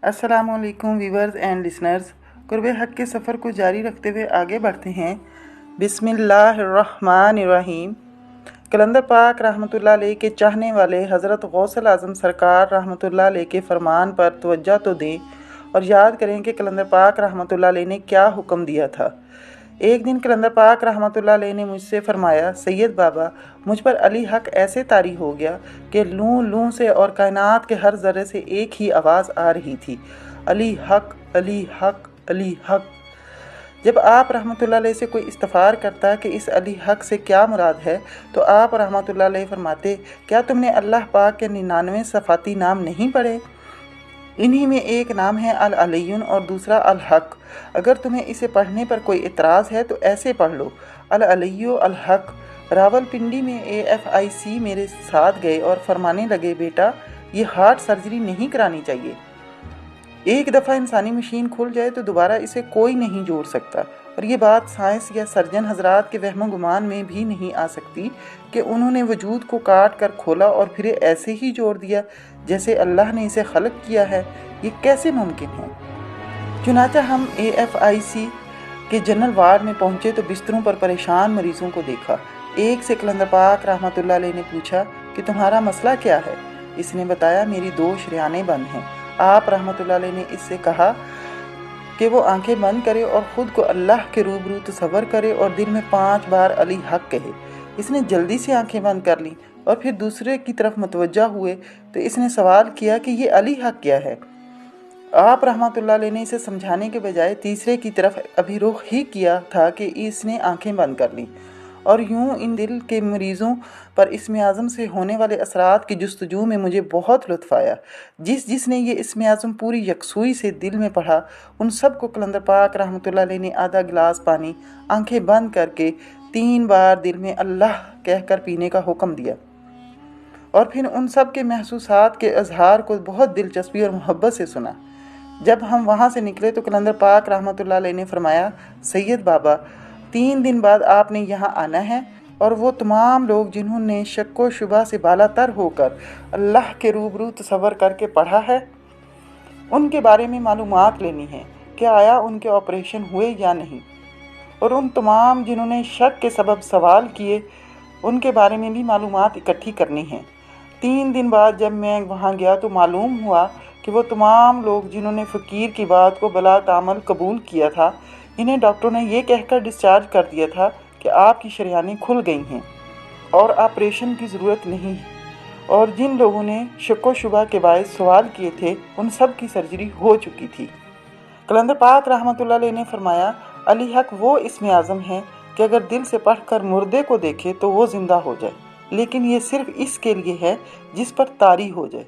अस्सलाम वालेकुम viewers and listeners. कुर्ब हक के सफ़र को जारी रखते हुए आगे बढ़ते हैं। बिस्मिल्लाहिर्रहमानिर्रहीम। कलंदर पाक रहमतुल्लाह अलैह के चाहने वाले हज़रत गौसल आज़म सरकार रहमतुल्लाह अलैह के फ़रमान पर तवज्जो तो दें और याद करें कि कलंदर पाक रहमतुल्लाह अलैह ने क्या हुक्म दिया था। एक दिन कलंदर पाक रहमतुल्लाह अलैह ने मुझसे फ़रमाया, सैयद बाबा, मुझ पर अली हक ऐसे तारी हो गया कि लूँ लूँ से और कायनात के हर ज़र्रे से एक ही आवाज़ आ रही थी, अली हक अली हक अली हक। जब आप रहमतुल्लाह अलैह से कोई इस्तफ़ार करता कि इस अली हक से क्या मुराद है, तो आप रहमतुल्लाह अलैह फरमाते, क्या तुमने अल्लाह पाक के 99 सफ़ाती नाम नहीं पढ़े? इन्हीं में एक नाम है अल अलियुन और दूसरा अल हक। अगर तुम्हें इसे पढ़ने पर कोई इतराज़ है तो ऐसे पढ़ लो, अल अलियु अल हक। रावलपिंडी में AFIC मेरे साथ गए और फरमाने लगे, बेटा ये हार्ट सर्जरी नहीं करानी चाहिए। एक दफ़ा इंसानी मशीन खुल जाए तो दोबारा इसे कोई नहीं जोड़ सकता, और ये बात साइंस या सर्जन हजरात के वहम गुमान में भी नहीं आ सकती कि उन्होंने वजूद को काट कर खोला और फिर ऐसे ही जोड़ दिया जैसे अल्लाह ने इसे खलक किया है। ये कैसे मुमकिन है? चुनाचा हम AFIC के जनरल वार्ड में पहुँचे तो बिस्तरों पर परेशान मरीज़ों को देखा। एक से कलंदर पाक रहमतुल्लाह अलैह ने पूछा कि तुम्हारा मसला क्या है? इसने बताया, मेरी 2 शरियानें बंद हैं। आप रहमतुल्लाह अलैह ने इससे कहा कि वो आंखें बंद करे और ख़ुद को अल्लाह के रूबरू तसव्वुर करे और दिल में 5 बार अली हक कहे। इसने जल्दी से आंखें बंद कर लीं और फिर दूसरे की तरफ मुतवज्जा हुए तो इसने सवाल किया कि ये अली हक क्या है? आप रहमतुल्लाह अलैह ने इसे समझाने के बजाय तीसरे की तरफ अभिरुख ही किया था कि इसने आंखें बंद कर लीं, और यूं इन दिल के मरीज़ों पर इस्म आज़म से होने वाले असरात की जुस्तजू में मुझे बहुत लुत्फ़ आया। जिसने ये इस्म आज़म पूरी यकसुई से दिल में पढ़ा, उन सब को कलंदर पाक रहमतुल्लाह अलैह ने आधा गिलास पानी आंखें बंद करके 3 बार दिल में अल्लाह कहकर पीने का हुक्म दिया, और फिर उन सब के महसूसात के इजहार को बहुत दिलचस्पी और मोहब्बत से सुना। जब हम वहाँ से निकले तो कलंदर पाक रहमतुल्लाह अलैह ने फरमाया, सैयद बाबा, 3 दिन बाद आपने यहाँ आना है और वो तमाम लोग जिन्होंने शक व शुबा से बालातर होकर अल्लाह के रूबरू तसव्वुर करके पढ़ा है, उनके बारे में मालूमात लेनी है कि आया उनके ऑपरेशन हुए या नहीं, और उन तमाम जिन्होंने शक के सबब सवाल किए उनके बारे में भी मालूमात इकट्ठी करनी है। 3 दिन बाद जब मैं वहाँ गया तो मालूम हुआ कि वो तमाम लोग जिन्होंने फ़कीर की बात को बला तामल कबूल किया था, इन्हें डॉक्टरों ने ये कहकर डिस्चार्ज कर दिया था कि आपकी शरियानें खुल गई हैं और ऑपरेशन की ज़रूरत नहीं है, और जिन लोगों ने शक व शुबा के बायस सवाल किए थे उन सब की सर्जरी हो चुकी थी। कलंदर पाक रहमतुल्लाह अलैह ने फरमाया, अली हक वो इस्म आज़म है कि अगर दिल से पढ़ कर मुर्दे को देखे तो वो ज़िंदा हो जाए, लेकिन ये सिर्फ़ इसके लिए है जिस पर तारी हो जाए।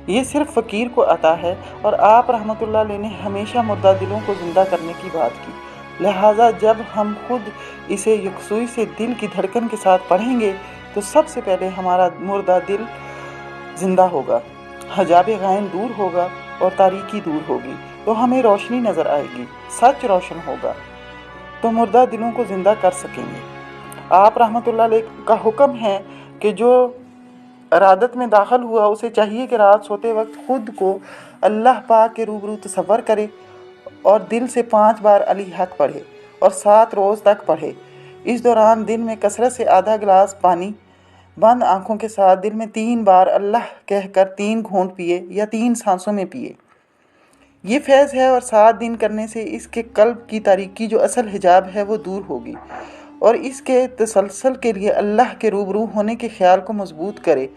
ये सिर्फ फ़कीर को अता है, और आप रहमतुल्लाह अलैह ने हमेशा मुर्दा दिलों को ज़िंदा करने की बात की। लिहाजा जब हम खुद इसे यकसुई से दिल की धड़कन के साथ पढ़ेंगे तो सबसे पहले हमारा मुर्दा दिल ज़िंदा होगा, हजाब गैन दूर होगा और तारीकी दूर होगी, तो हमें रोशनी नज़र आएगी, सच रोशन होगा, तो मुर्दा दिलों को ज़िंदा कर सकेंगे। आप रहमतुल्लाह अलैह का हुक्म है कि जो इरादत में दाखिल हुआ उसे चाहिए कि रात सोते वक्त ख़ुद को अल्लाह पाक के रूबरू तसव्वुर करे और दिल से 5 बार अली हक पढ़े और 7 रोज़ तक पढ़े। इस दौरान दिन में कसरत से आधा गिलास पानी बंद आँखों के साथ दिल में 3 बार अल्लाह कहकर 3 घूंट पिए या 3 सांसों में पिए। ये फैज़ है, और 7 दिन करने से इसके कल्ब की तारीकी जो असल हिजाब है वो दूर होगी, और इसके तसलसल के लिए अल्लाह के रूबरू होने के ख्याल को मजबूत करे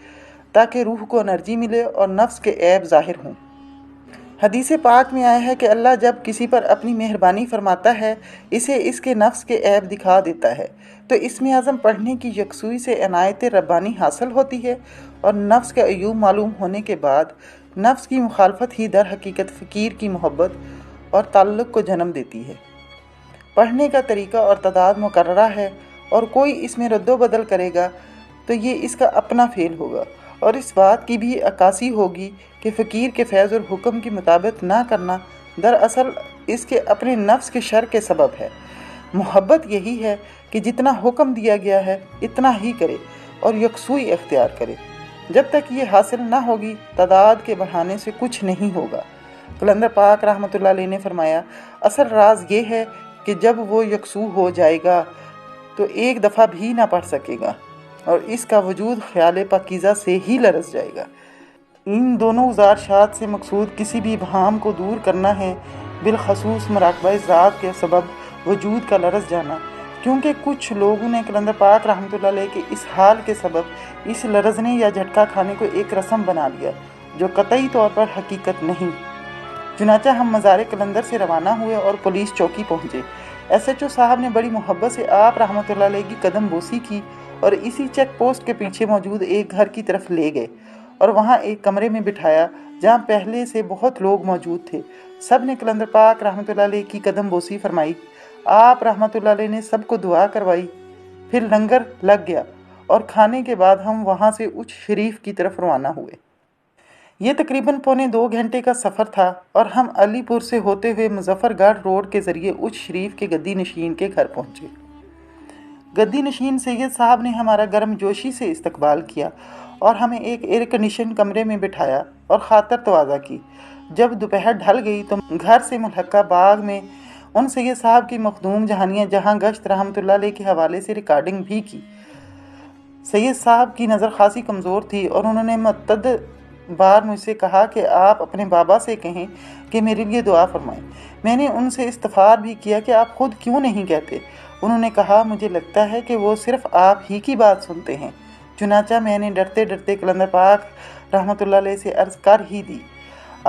ताकि रूह को एनर्जी मिले और नफ्स के ऐब ज़ाहिर हों। हदीस पाक में आया है कि अल्लाह जब किसी पर अपनी मेहरबानी फरमाता है, इसे इसके नफ्स के ऐब दिखा देता है, तो इस्म आज़म पढ़ने की यकसुई से इनायत रब्बानी हासिल होती है, और नफ्स के अयूब मालूम होने के बाद नफ्स की मुखालफत ही दर हकीकत फ़कीर की मोहब्बत और ताल्लुक़ को जन्म देती है। पढ़ने का तरीका और तादाद मुकर्ररा है, और कोई इसमें रद्दो बदल करेगा तो ये इसका अपना फ़ेल होगा, और इस बात की भी अक्कासी होगी कि फ़कीर के फैज़ और हुक्म की मुताबिक ना करना दरअसल इसके अपने नफ्स के शर के सबब है। मोहब्बत यही है कि जितना हुक्म दिया गया है इतना ही करे और यकसुई इख्तियार करे। जब तक ये हासिल ना होगी, तादाद के बढ़ाने से कुछ नहीं होगा। کلندر پاک رحمۃ اللہ علیہ نے فرمایا، اصل راز یہ ہے کہ جب وہ یکسو ہو جائے گا تو ایک دفعہ بھی نہ پڑھ سکے گا اور اس کا وجود خیال پاکیزہ سے ہی لرز جائے گا۔ ان دونوں گزارشات سے مقصود کسی بھی ابہام کو دور کرنا ہے، بالخصوص مراقبہ ذات کے سبب وجود کا لرز جانا، کیونکہ کچھ لوگوں نے کلندر پاک رحمۃ اللہ علیہ کے اس حال کے سبب اس لرزنے یا جھٹکا کھانے کو ایک رسم بنا لیا جو قطعی طور پر حقیقت نہیں۔ چنانچہ ہم مزار کلندر سے روانہ ہوئے اور پولیس چوکی پہنچے۔ ایس ایچ او صاحب نے بڑی محبت سے آپ رحمۃ اللہ علیہ کی قدم بوسی کی اور اسی چیک پوسٹ کے پیچھے موجود ایک گھر کی طرف لے گئے اور وہاں ایک کمرے میں بٹھایا جہاں پہلے سے بہت لوگ موجود تھے۔ سب نے کلندر پاک رحمۃ اللہ علیہ کی قدم بوسی فرمائی۔ آپ رحمۃ اللہ علیہ نے سب کو دعا کروائی، پھر لنگر لگ گیا اور کھانے کے بعد ہم وہاں سے اچ شریف کی طرف روانہ ہوئے۔ یہ تقریباً پونے 2 گھنٹے کا سفر تھا اور ہم علی پور سے ہوتے ہوئے مظفر گڑھ روڈ کے ذریعے اچ شریف کے گدی نشین کے گھر پہنچے۔ گدی نشین سید صاحب نے ہمارا گرم جوشی سے استقبال کیا اور ہمیں ایک ایئر کنڈیشن کمرے میں بٹھایا اور خاطر تواضع کی۔ جب دوپہر ڈھل گئی تو گھر سے ملحقہ باغ میں ان سید صاحب کی مخدوم جہانیاں جہاں گشت رحمۃ اللہ علیہ کے حوالے سے ریکارڈنگ بھی کی۔ سید صاحب کی نظر خاصی کمزور تھی اور انہوں نے متعدد بار مجھ سے کہا کہ آپ اپنے بابا سے کہیں کہ میرے لیے دعا فرمائیں۔ میں نے ان سے استفسار بھی کیا کہ آپ خود کیوں نہیں کہتے؟ انہوں نے کہا، مجھے لگتا ہے کہ وہ صرف آپ ہی کی بات سنتے ہیں۔ چنانچہ میں نے ڈرتے ڈرتے کلندر پاک رحمۃ اللہ علیہ سے عرض کر ہی دی۔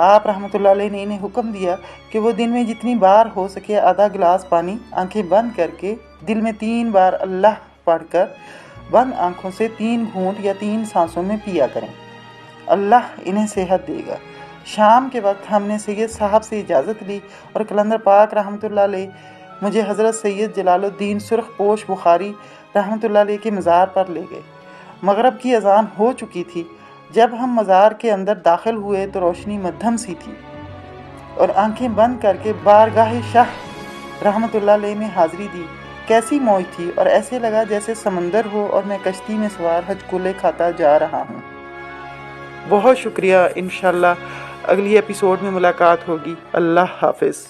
آپ رحمۃ اللہ علیہ نے انہیں حکم دیا کہ وہ دن میں جتنی بار ہو سکے آدھا گلاس پانی آنکھیں بند کر کے دل میں 3 بار اللہ پڑھ کر بند آنکھوں سے 3 گھونٹ یا 3 سانسوں میں پیا کریں، اللہ انہیں صحت دے گا۔ شام کے وقت ہم نے سید صاحب سے اجازت لی اور کلندر پاک رحمۃ اللہ علیہ مجھے حضرت سید جلال الدین سرخ پوش بخاری رحمۃ اللہ علیہ کے مزار پر لے گئے۔ مغرب کی اذان ہو چکی تھی۔ جب ہم مزار کے اندر داخل ہوئے تو روشنی مدھم سی تھی اور آنکھیں بند کر کے بارگاہ شاہ رحمۃ اللہ علیہ میں حاضری دی۔ کیسی موج تھی اور ایسے لگا جیسے سمندر ہو اور میں کشتی میں سوار ہچکولے کھاتا جا رہا ہوں۔ بہت شکریہ، انشاءاللہ اگلی ایپیسوڈ میں ملاقات ہوگی۔ اللہ حافظ۔